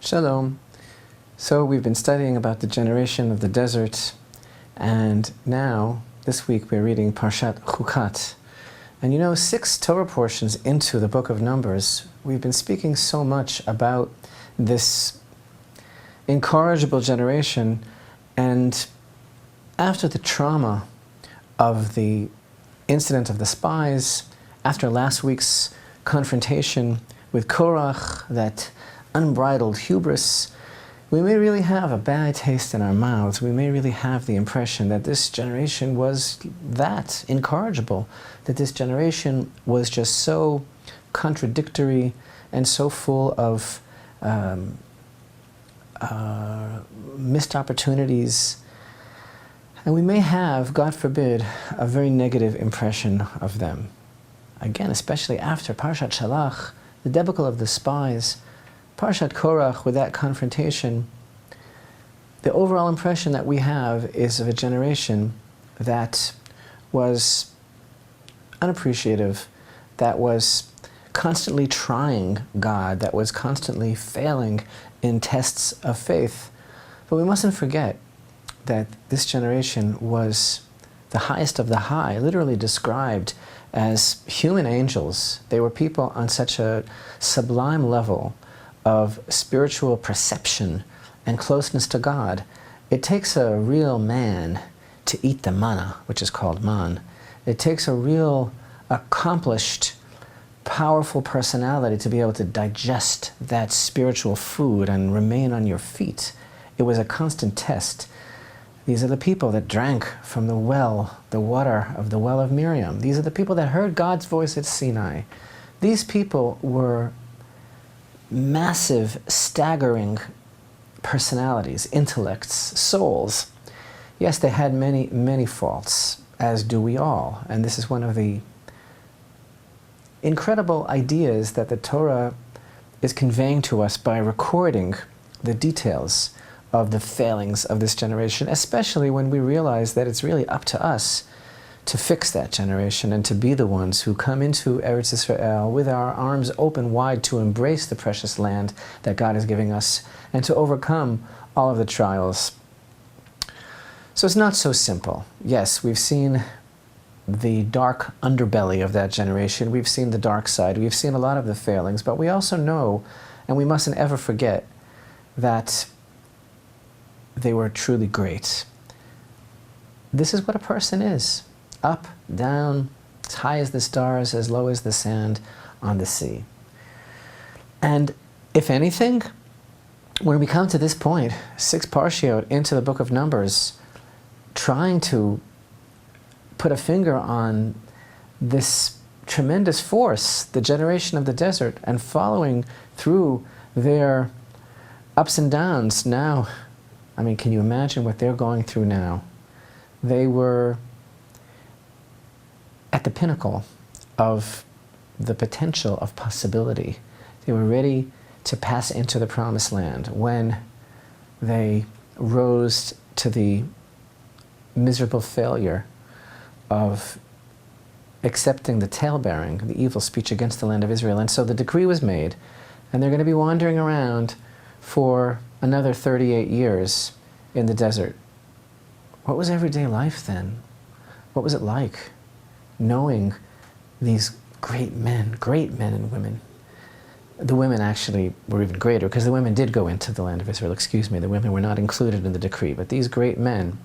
Shalom. So we've been studying about the generation of the desert, and now, this week, we're reading Parashat Chukat. And you know, 6 Torah portions into the book of Numbers, we've been speaking so much about this incorrigible generation, and after the trauma of the incident of the spies, after last week's confrontation with Korach, that unbridled hubris, we may really have a bad taste in our mouths. We may really have the impression that this generation was that incorrigible, that this generation was just so contradictory and so full of missed opportunities. And we may have, God forbid, a very negative impression of them. Again, especially after Parashat Shalach, the debacle of the spies, Parashat Korach, with that confrontation, the overall impression that we have is of a generation that was unappreciative, that was constantly trying God, that was constantly failing in tests of faith. But we mustn't forget that this generation was the highest of the high, literally described as human angels. They were people on such a sublime level of spiritual perception and closeness to God. It takes a real man to eat the manna, which is called man. It takes a real accomplished, powerful personality to be able to digest that spiritual food and remain on your feet. It was a constant test. These are the people that drank from the well, the water of the well of Miriam. These are the people that heard God's voice at Sinai. These people were massive, staggering personalities, intellects, souls. Yes, they had many, many faults, as do we all. And this is one of the incredible ideas that the Torah is conveying to us by recording the details of the failings of this generation, especially when we realize that it's really up to us to fix that generation and to be the ones who come into Eretz Israel with our arms open wide to embrace the precious land that God is giving us and to overcome all of the trials. So it's not so simple. Yes, we've seen the dark underbelly of that generation. We've seen the dark side. We've seen a lot of the failings, but we also know, and we mustn't ever forget, that they were truly great. This is what a person is. Up, down, as high as the stars, as low as the sand on the sea. And if anything, when we come to this point, 6 parshiot into the book of Numbers, trying to put a finger on this tremendous force, the generation of the desert, and following through their ups and downs now, I mean, can you imagine what they're going through now? They were at the pinnacle of the potential of possibility. They were ready to pass into the promised land when they rose to the miserable failure of accepting the tale-bearing, the evil speech against the land of Israel. And so the decree was made, and they're going to be wandering around for another 38 years in the desert. What was everyday life then? What was it like knowing these great men and women? The women actually were even greater, because the women did go into the land of Israel. Excuse me, the women were not included in the decree. But these great men,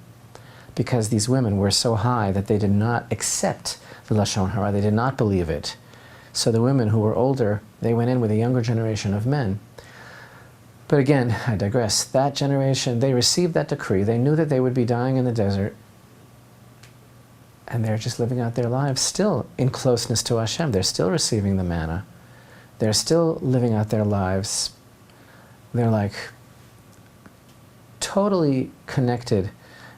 because these women were so high that they did not accept the Lashon Hara, they did not believe it. So the women who were older, they went in with a younger generation of men. But again, I digress. That generation, they received that decree. They knew that they would be dying in the desert. And they're just living out their lives still in closeness to Hashem. They're still receiving the manna. They're still living out their lives. They're like totally connected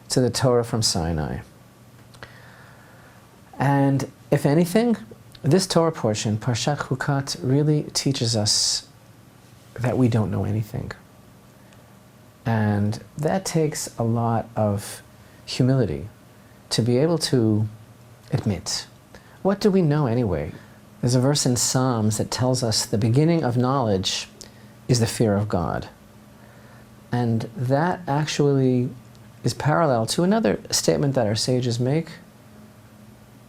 to the Torah from Sinai. And if anything, this Torah portion, Parashat Chukat, really teaches us that we don't know anything. And that takes a lot of humility to be able to admit, what do we know anyway? There's a verse in Psalms that tells us the beginning of knowledge is the fear of God. And that actually is parallel to another statement that our sages make,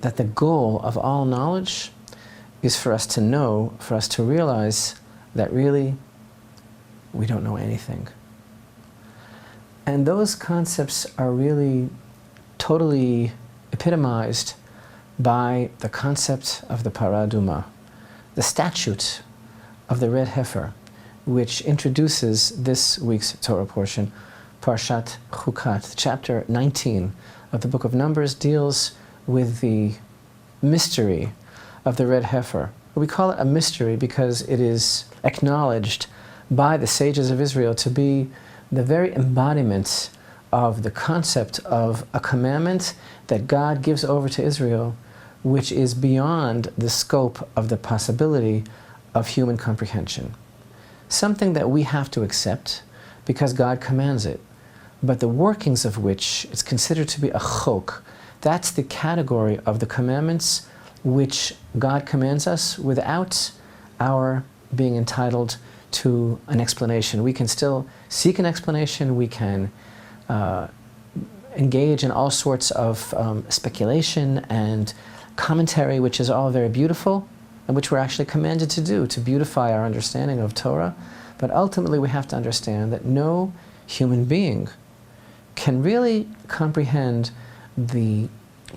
that the goal of all knowledge is for us to know, for us to realize that really we don't know anything. And those concepts are really totally epitomized by the concept of the parah adumah, the statute of the red heifer, which introduces this week's Torah portion. Parashat Chukat, chapter 19 of the book of Numbers, deals with the mystery of the red heifer. We call it a mystery because it is acknowledged by the sages of Israel to be the very embodiment of the concept of a commandment that God gives over to Israel, which is beyond the scope of the possibility of human comprehension. Something that we have to accept because God commands it, but the workings of which is considered to be a chok. That's the category of the commandments which God commands us without our being entitled to an explanation. We can still seek an explanation, we can engage in all sorts of speculation and commentary, which is all very beautiful, and which we're actually commanded to do, to beautify our understanding of Torah. But ultimately we have to understand that no human being can really comprehend the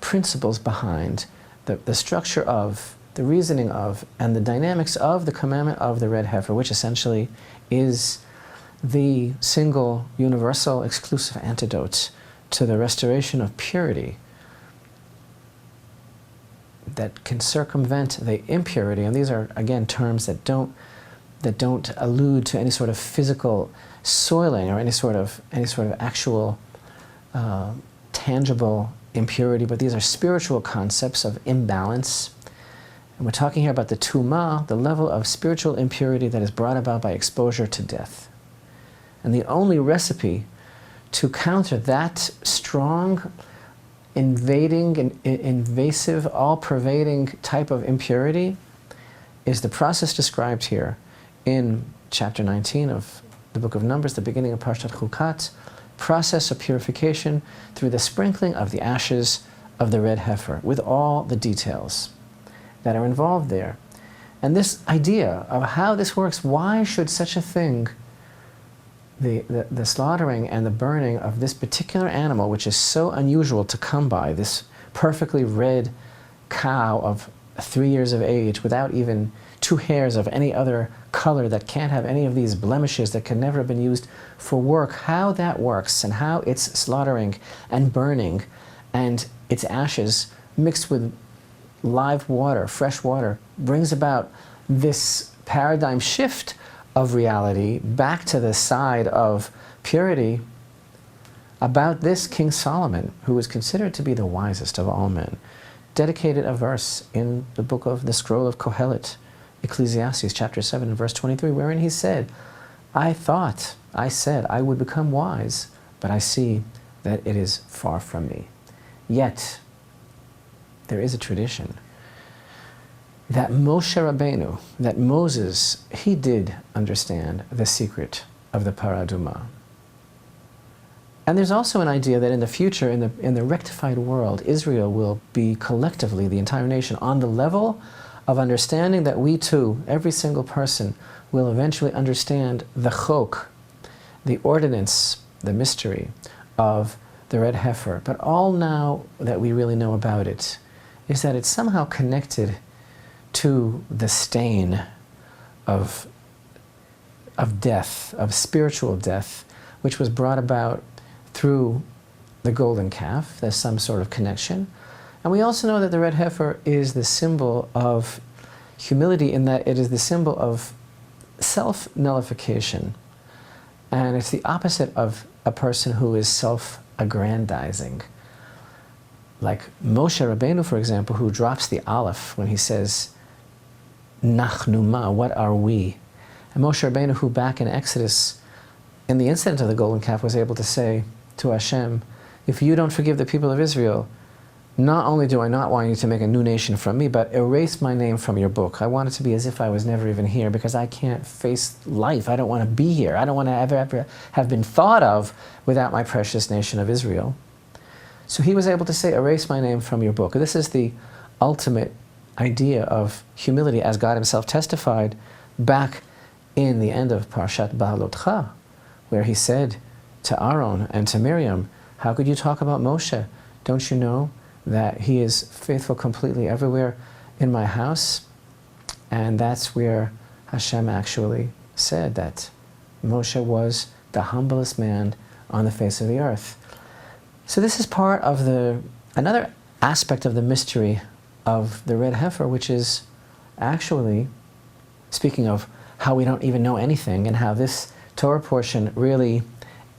principles behind, the structure of, the reasoning of, and the dynamics of the commandment of the red heifer, which essentially is the single, universal, exclusive antidote to the restoration of purity that can circumvent the impurity. And these are, again, terms that don't allude to any sort of physical soiling or any sort of actual tangible impurity, but these are spiritual concepts of imbalance. And we're talking here about the tumah, the level of spiritual impurity that is brought about by exposure to death. And the only recipe to counter that strong, invading, and invasive, all-pervading type of impurity is the process described here in chapter 19 of the book of Numbers, the beginning of Parashat Chukat, process of purification through the sprinkling of the ashes of the red heifer, with all the details that are involved there. And this idea of how this works, why should such a thing, the slaughtering and the burning of this particular animal, which is so unusual to come by, this perfectly red cow of 3 years of age without even 2 hairs of any other color, that can't have any of these blemishes, that can never have been used for work, how that works and how its slaughtering and burning and its ashes mixed with live water, fresh water, brings about this paradigm shift of reality back to the side of purity. About this, King Solomon, who was considered to be the wisest of all men, dedicated a verse in the book of the scroll of Kohelet, Ecclesiastes chapter 7 and verse 23, wherein he said, I said I would become wise, but I see that it is far from me. Yet, there is a tradition that Moshe Rabbeinu, that Moses, he did understand the secret of the parah adumah. And there's also an idea that in the future, in the rectified world, Israel will be collectively, the entire nation, on the level of understanding that we too, every single person, will eventually understand the chok, the ordinance, the mystery of the red heifer. But all now that we really know about it is that it's somehow connected to the stain of death, of spiritual death, which was brought about through the golden calf. There's some sort of connection. And we also know that the red heifer is the symbol of humility, in that it is the symbol of self-nullification. And it's the opposite of a person who is self-aggrandizing. Like Moshe Rabbeinu, for example, who drops the aleph when he says, Nachnu ma, what are we? And Moshe Rabbeinu, who back in Exodus, in the incident of the golden calf, was able to say to Hashem, if you don't forgive the people of Israel, not only do I not want you to make a new nation from me, but erase my name from your book. I want it to be as if I was never even here, because I can't face life. I don't want to be here. I don't want to ever have been thought of without my precious nation of Israel. So he was able to say, erase my name from your book. This is the ultimate idea of humility, as God himself testified back in the end of Parashat Baalotcha, where he said to Aaron and to Miriam, how could you talk about Moshe? Don't you know that he is faithful completely everywhere in my house? And that's where Hashem actually said that Moshe was the humblest man on the face of the earth. So this is part of another aspect of the mystery of the red heifer, which is actually, speaking of how we don't even know anything and how this Torah portion really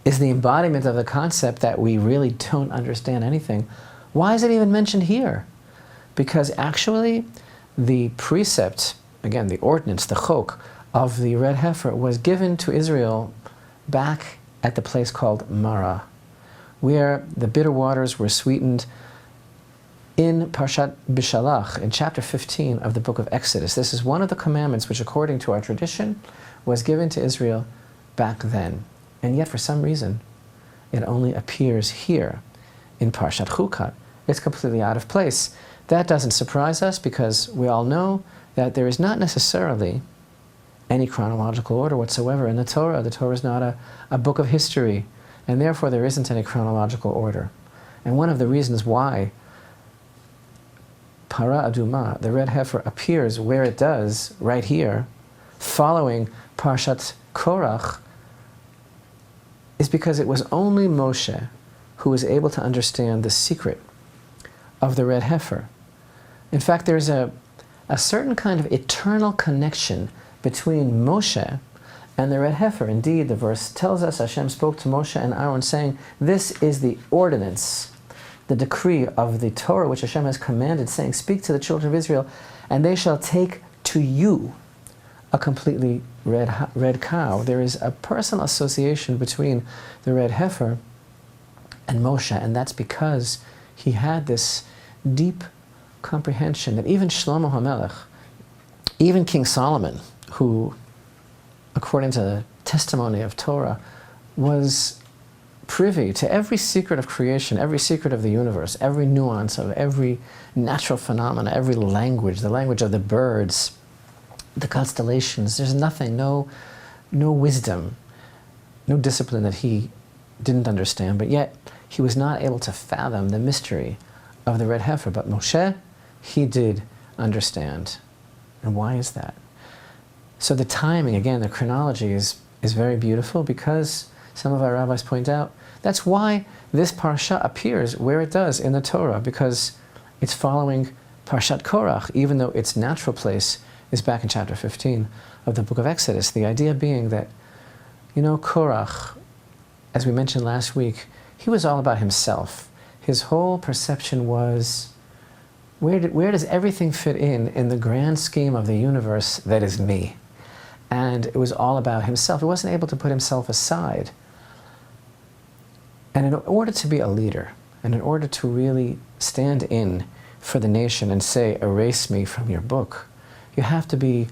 is the embodiment of the concept that we really don't understand anything. Why is it even mentioned here? Because actually the precept, again the ordinance, the chok of the red heifer was given to Israel back at the place called Marah, where the bitter waters were sweetened in Parashat Bishalach, in chapter 15 of the book of Exodus. This is one of the commandments which, according to our tradition, was given to Israel back then. And yet, for some reason, it only appears here in Parashat Chukat. It's completely out of place. That doesn't surprise us, because we all know that there is not necessarily any chronological order whatsoever in the Torah. The Torah is not a book of history, and therefore there isn't any chronological order. And one of the reasons why parah adumah, the red heifer, appears where it does, right here, following Parashat Korach, is because it was only Moshe who was able to understand the secret of the red heifer. In fact, there's a certain kind of eternal connection between Moshe and the red heifer. Indeed, the verse tells us Hashem spoke to Moshe and Aaron, saying, this is the ordinance, the decree of the Torah which Hashem has commanded, saying, speak to the children of Israel, and they shall take to you a completely red cow. There is a personal association between the red heifer and Moshe, and that's because he had this deep comprehension that even Shlomo HaMelech, even King Solomon, who, according to the testimony of Torah, was privy to every secret of creation, every secret of the universe, every nuance of every natural phenomena, every language, the language of the birds, the constellations. There's nothing, no wisdom, no discipline that he didn't understand, but yet he was not able to fathom the mystery of the red heifer. But Moshe, he did understand. And why is that? So the timing, again, the chronology is very beautiful, because some of our rabbis point out that's why this parasha appears where it does in the Torah, because it's following Parashat Korach, even though its natural place is back in chapter 15 of the book of Exodus. The idea being that, Korach, as we mentioned last week, he was all about himself. His whole perception was, where does everything fit in the grand scheme of the universe that is me? And it was all about himself. He wasn't able to put himself aside. And in order to be a leader, and in order to really stand in for the nation and say, erase me from your book, you have to be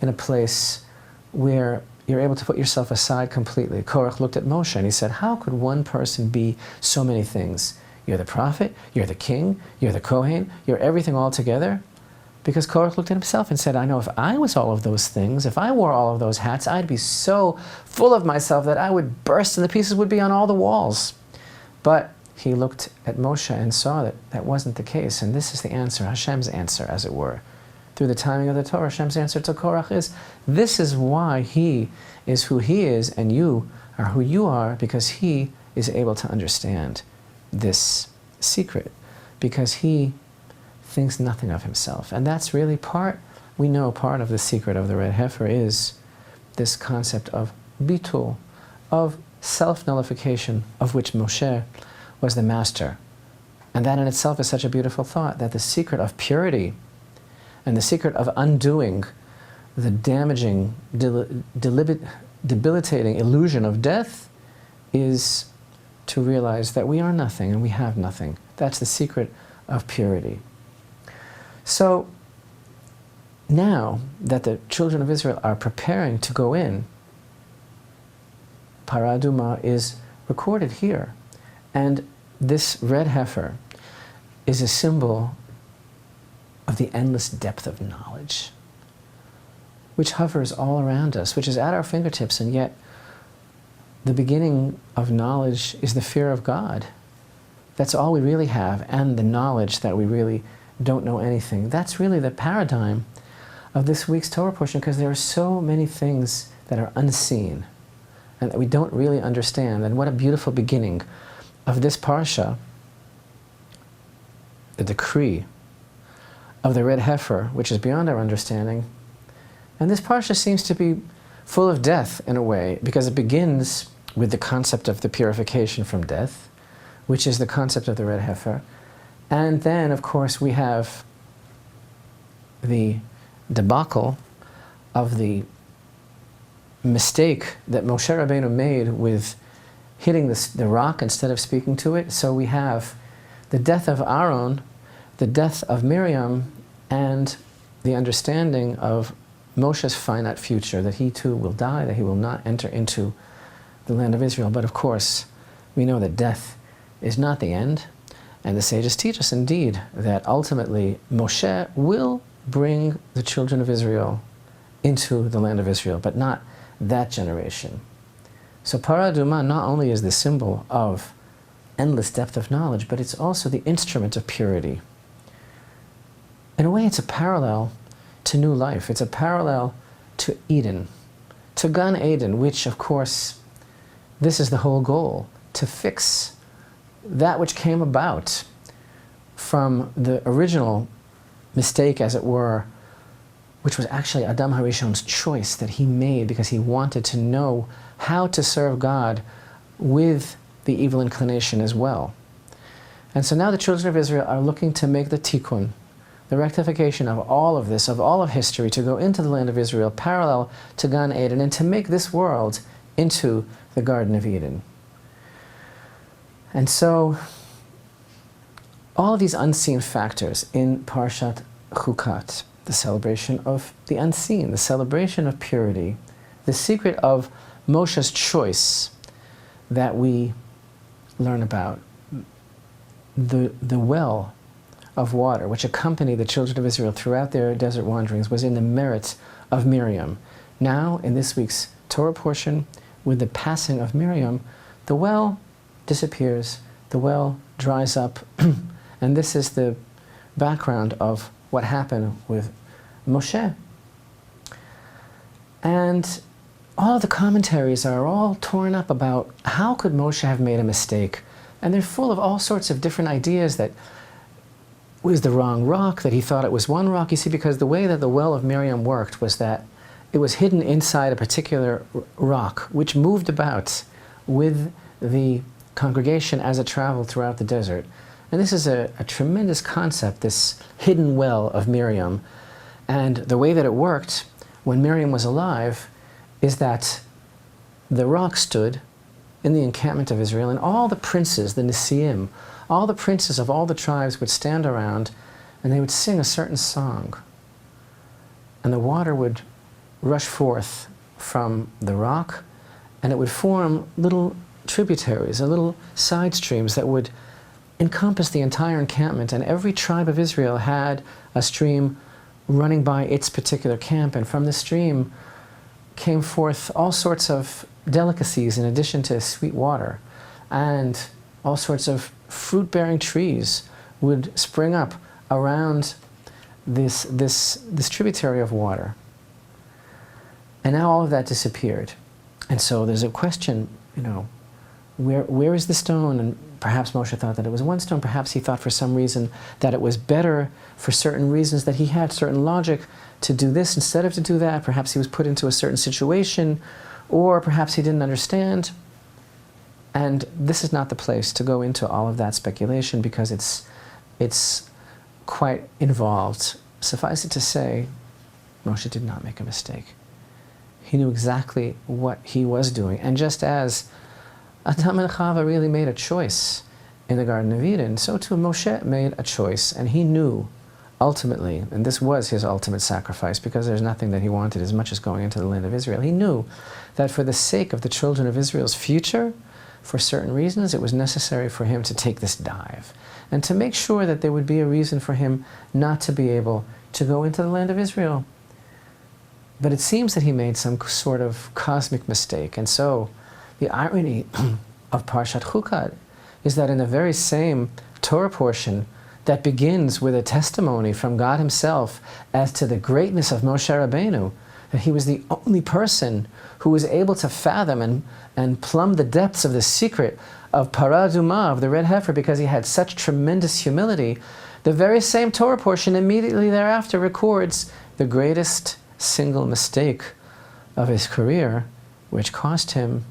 in a place where you're able to put yourself aside completely. Korach looked at Moshe and he said, how could one person be so many things? You're the prophet, you're the king, you're the Kohen, you're everything all together. Because Korach looked at himself and said, I know if I was all of those things, if I wore all of those hats, I'd be so full of myself that I would burst and the pieces would be on all the walls. But he looked at Moshe and saw that that wasn't the case. And this is the answer, Hashem's answer, as it were. Through the timing of the Torah, Hashem's answer to Korach is, this is why he is who he is and you are who you are, because he is able to understand this secret, because he thinks nothing of himself. And that's really we know part of the secret of the red heifer is this concept of bitul, of self-nullification, of which Moshe was the master. And that in itself is such a beautiful thought, that the secret of purity and the secret of undoing the damaging, debilitating illusion of death is to realize that we are nothing and we have nothing. That's the secret of purity. So now that the children of Israel are preparing to go in, parah adumah is recorded here. And this red heifer is a symbol of the endless depth of knowledge, which hovers all around us, which is at our fingertips, and yet the beginning of knowledge is the fear of God. That's all we really have, and the knowledge that we really don't know anything. That's really the paradigm of this week's Torah portion, because there are so many things that are unseen and that we don't really understand. And what a beautiful beginning of this parsha, the decree of the red heifer, which is beyond our understanding. And this parsha seems to be full of death in a way, because it begins with the concept of the purification from death, which is the concept of the red heifer. And then, of course, we have the debacle of the mistake that Moshe Rabbeinu made with hitting the rock instead of speaking to it. So we have the death of Aaron, the death of Miriam, and the understanding of Moshe's finite future, that he too will die, that he will not enter into the land of Israel. But of course, we know that death is not the end, and the sages teach us indeed that ultimately Moshe will bring the children of Israel into the land of Israel, but not that generation. So parah adumah not only is the symbol of endless depth of knowledge, but it's also the instrument of purity. In a way, it's a parallel to new life. It's a parallel to Eden, to Gan Eden, which, of course, this is the whole goal, to fix that which came about from the original mistake, as it were, which was actually Adam HaRishon's choice that he made because he wanted to know how to serve God with the evil inclination as well. And so now the children of Israel are looking to make the tikkun, the rectification of all of this, of all of history, to go into the land of Israel parallel to Gan Eden, and to make this world into the Garden of Eden. And so all of these unseen factors in Parashat Chukat, the celebration of the unseen, the celebration of purity, the secret of Moshe's choice that we learn about, the well of water which accompanied the children of Israel throughout their desert wanderings was in the merit of Miriam. Now, in this week's Torah portion, with the passing of Miriam, the well disappears, the well dries up, and this is the background of what happened with Moshe. And all the commentaries are all torn up about how could Moshe have made a mistake, and they're full of all sorts of different ideas that it was the wrong rock, that he thought it was one rock. You see, because the way that the well of Miriam worked was that it was hidden inside a particular rock, which moved about with the congregation as it traveled throughout the desert. And this is a tremendous concept, this hidden well of Miriam. And the way that it worked when Miriam was alive is that the rock stood in the encampment of Israel, and all the princes, the Nisiim, all the princes of all the tribes would stand around, and they would sing a certain song. And the water would rush forth from the rock, and it would form little tributaries, little side streams that would encompass the entire encampment. And every tribe of Israel had a stream running by its particular camp, and from the stream came forth all sorts of delicacies in addition to sweet water, and all sorts of fruit-bearing trees would spring up around this tributary of water. And now all of that disappeared. And so there's a question, where is the stone? And perhaps Moshe thought that it was one stone. Perhaps he thought for some reason that it was better for certain reasons, that he had certain logic to do this instead of to do that. Perhaps he was put into a certain situation, or perhaps he didn't understand. And this is not the place to go into all of that speculation, because it's quite involved. Suffice it to say, Moshe did not make a mistake. He knew exactly what he was doing. And just as Adam and Chava really made a choice in the Garden of Eden, so too Moshe made a choice, and he knew ultimately, and this was his ultimate sacrifice, because there's nothing that he wanted as much as going into the land of Israel. He knew that for the sake of the children of Israel's future, for certain reasons, it was necessary for him to take this dive, and to make sure that there would be a reason for him not to be able to go into the land of Israel. But it seems that he made some sort of cosmic mistake, and so the irony of Parashat Chukat is that in the very same Torah portion that begins with a testimony from God himself as to the greatness of Moshe Rabbeinu, that he was the only person who was able to fathom and plumb the depths of the secret of parah adumah, of the red heifer, because he had such tremendous humility. The very same Torah portion immediately thereafter records the greatest single mistake of his career, which cost him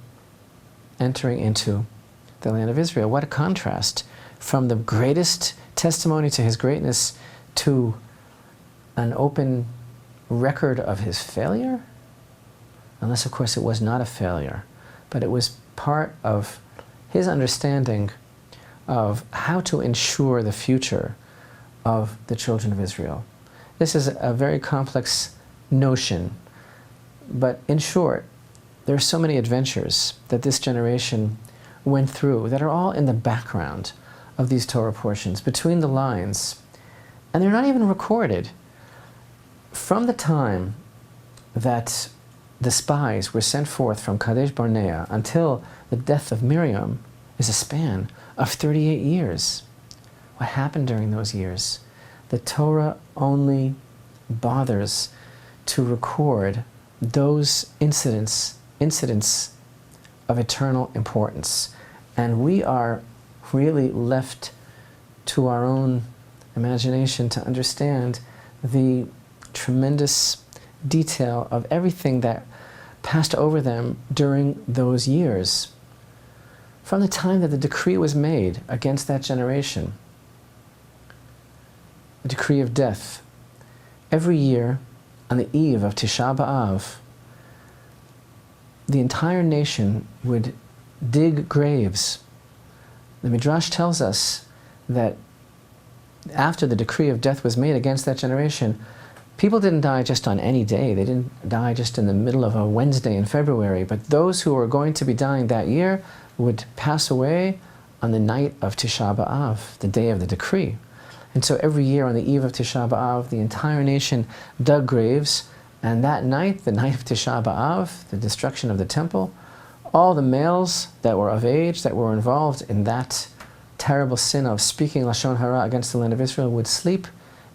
entering into the land of Israel. What a contrast from the greatest testimony to his greatness to an open record of his failure? Unless, of course, it was not a failure, but it was part of his understanding of how to ensure the future of the children of Israel. This is a very complex notion, but in short, there are so many adventures that this generation went through that are all in the background of these Torah portions, between the lines, and they're not even recorded. From the time that the spies were sent forth from Kadesh Barnea until the death of Miriam is a span of 38 years. What happened during those years? The Torah only bothers to record those incidents of eternal importance. And we are really left to our own imagination to understand the tremendous detail of everything that passed over them during those years. From the time that the decree was made against that generation, the decree of death, every year on the eve of Tisha B'Av, the entire nation would dig graves. The Midrash tells us that after the decree of death was made against that generation, people didn't die just on any day. They didn't die just in the middle of a Wednesday in February, but those who were going to be dying that year would pass away on the night of Tisha B'Av, the day of the decree. And so every year on the eve of Tisha B'Av, the entire nation dug graves, and that night, the night of Tisha B'Av, the destruction of the temple, all the males that were of age, that were involved in that terrible sin of speaking Lashon Hara against the land of Israel, would sleep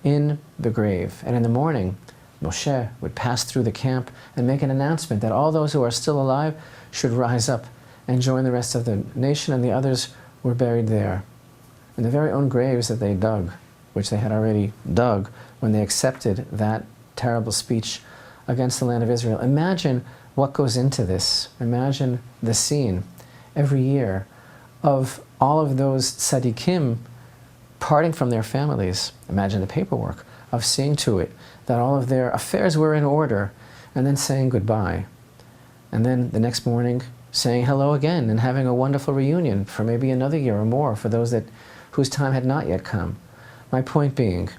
in the grave. And in the morning, Moshe would pass through the camp and make an announcement that all those who are still alive should rise up and join the rest of the nation, and the others were buried there, in the very own graves that they dug, which they had already dug when they accepted that terrible speech against the land of Israel. Imagine what goes into this. Imagine the scene every year of all of those tzaddikim parting from their families. Imagine the paperwork of seeing to it that all of their affairs were in order, and then saying goodbye. And then the next morning saying hello again and having a wonderful reunion for maybe another year or more for those whose time had not yet come. My point being,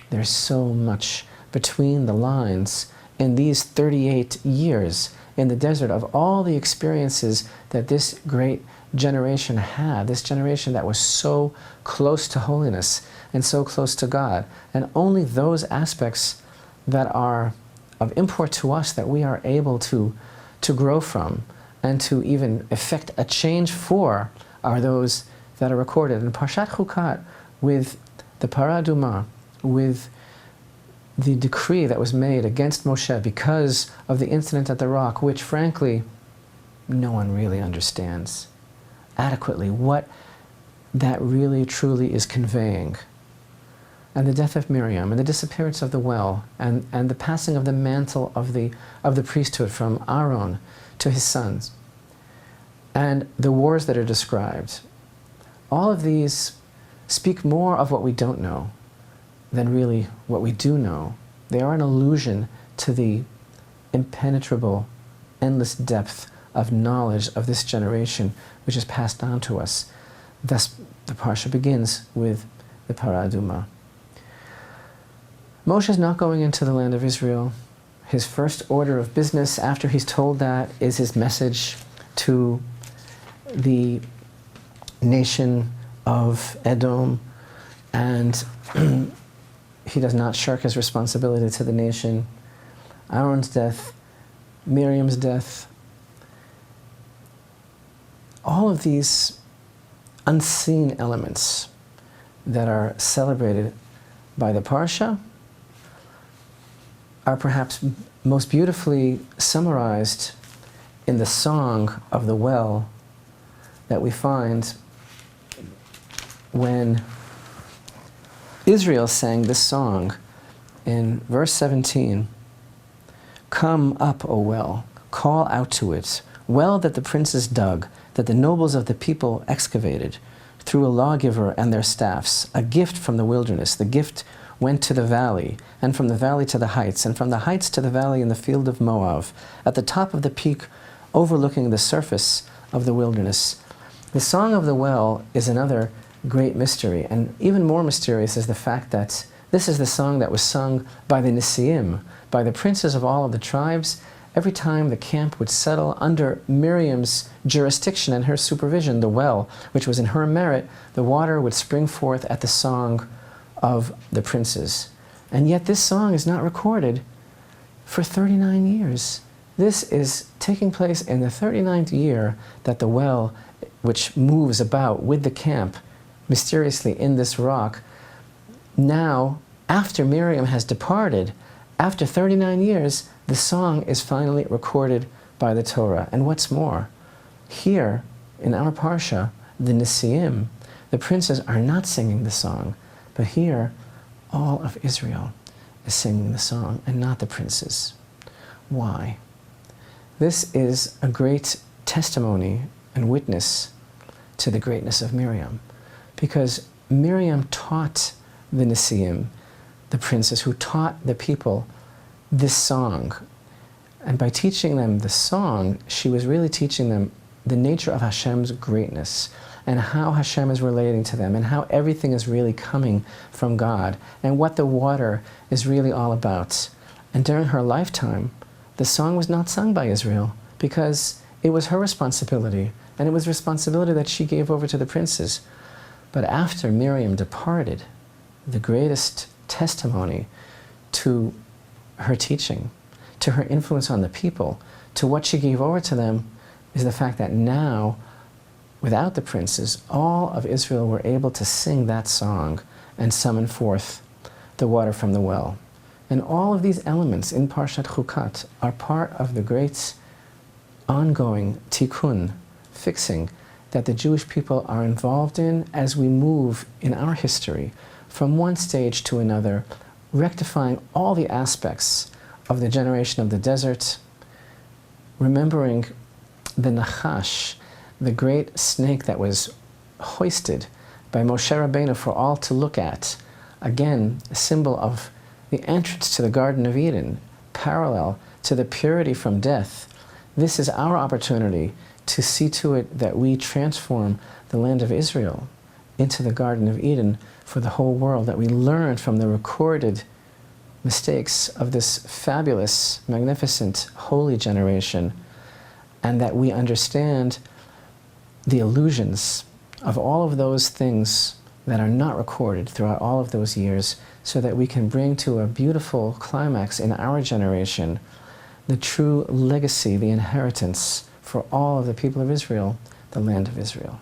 there's so much between the lines in these 38 years in the desert of all the experiences that this great generation had, this generation that was so close to holiness and so close to God, and only those aspects that are of import to us that we are able to grow from and to even effect a change for are those that are recorded in Parashat Chukat, with the parah adumah, with the decree that was made against Moshe because of the incident at the rock, which frankly no one really understands adequately what that really truly is conveying. And the death of Miriam, and the disappearance of the well, and the passing of the mantle of the priesthood from Aaron to his sons, and the wars that are described. All of these speak more of what we don't know than really what we do know. They are an allusion to the impenetrable, endless depth of knowledge of this generation, which is passed on to us. Thus, the parsha begins with the parah adumah. Moshe is not going into the land of Israel. His first order of business after he's told that is his message to the nation of Edom, and he does not shirk his responsibility to the nation. Aaron's death, Miriam's death, all of these unseen elements that are celebrated by the parsha are perhaps most beautifully summarized in the song of the well that we find when Israel sang this song in verse 17. Come up, O well, call out to it, well that the princes dug, that the nobles of the people excavated, through a lawgiver and their staffs, a gift from the wilderness. The gift went to the valley, and from the valley to the heights, and from the heights to the valley in the field of Moab, at the top of the peak overlooking the surface of the wilderness. The Song of the Well is another great mystery, and even more mysterious is the fact that this is the song that was sung by the Nisiim, by the princes of all of the tribes, every time the camp would settle under Miriam's jurisdiction and her supervision. The well, which was in her merit, the water would spring forth at the song of the princes. And yet this song is not recorded for 39 years. This is taking place in the 39th year that the well, which moves about with the camp mysteriously in this rock, now, after Miriam has departed, after 39 years, the song is finally recorded by the Torah. And what's more, here in our parsha, the Nisiim, the princes, are not singing the song, but here all of Israel is singing the song and not the princes. Why? This is a great testimony and witness to the greatness of Miriam, because Miriam taught the Nisiim, the princes who taught the people this song. And by teaching them the song, she was really teaching them the nature of Hashem's greatness, and how Hashem is relating to them, and how everything is really coming from God, and what the water is really all about. And during her lifetime, the song was not sung by Israel, because it was her responsibility, and it was responsibility that she gave over to the princes. But after Miriam departed, the greatest testimony to her teaching, to her influence on the people, to what she gave over to them, is the fact that now, without the princes, all of Israel were able to sing that song and summon forth the water from the well. And all of these elements in Parashat Chukat are part of the great ongoing tikkun, fixing, that the Jewish people are involved in as we move in our history from one stage to another, rectifying all the aspects of the generation of the desert, remembering the Nachash, the great snake that was hoisted by Moshe Rabbeinu for all to look at. Again, a symbol of the entrance to the Garden of Eden, parallel to the purity from death. This is our opportunity to see to it that we transform the land of Israel into the Garden of Eden for the whole world, that we learn from the recorded mistakes of this fabulous, magnificent, holy generation, and that we understand the illusions of all of those things that are not recorded throughout all of those years, so that we can bring to a beautiful climax in our generation the true legacy, the inheritance for all of the people of Israel, the land of Israel.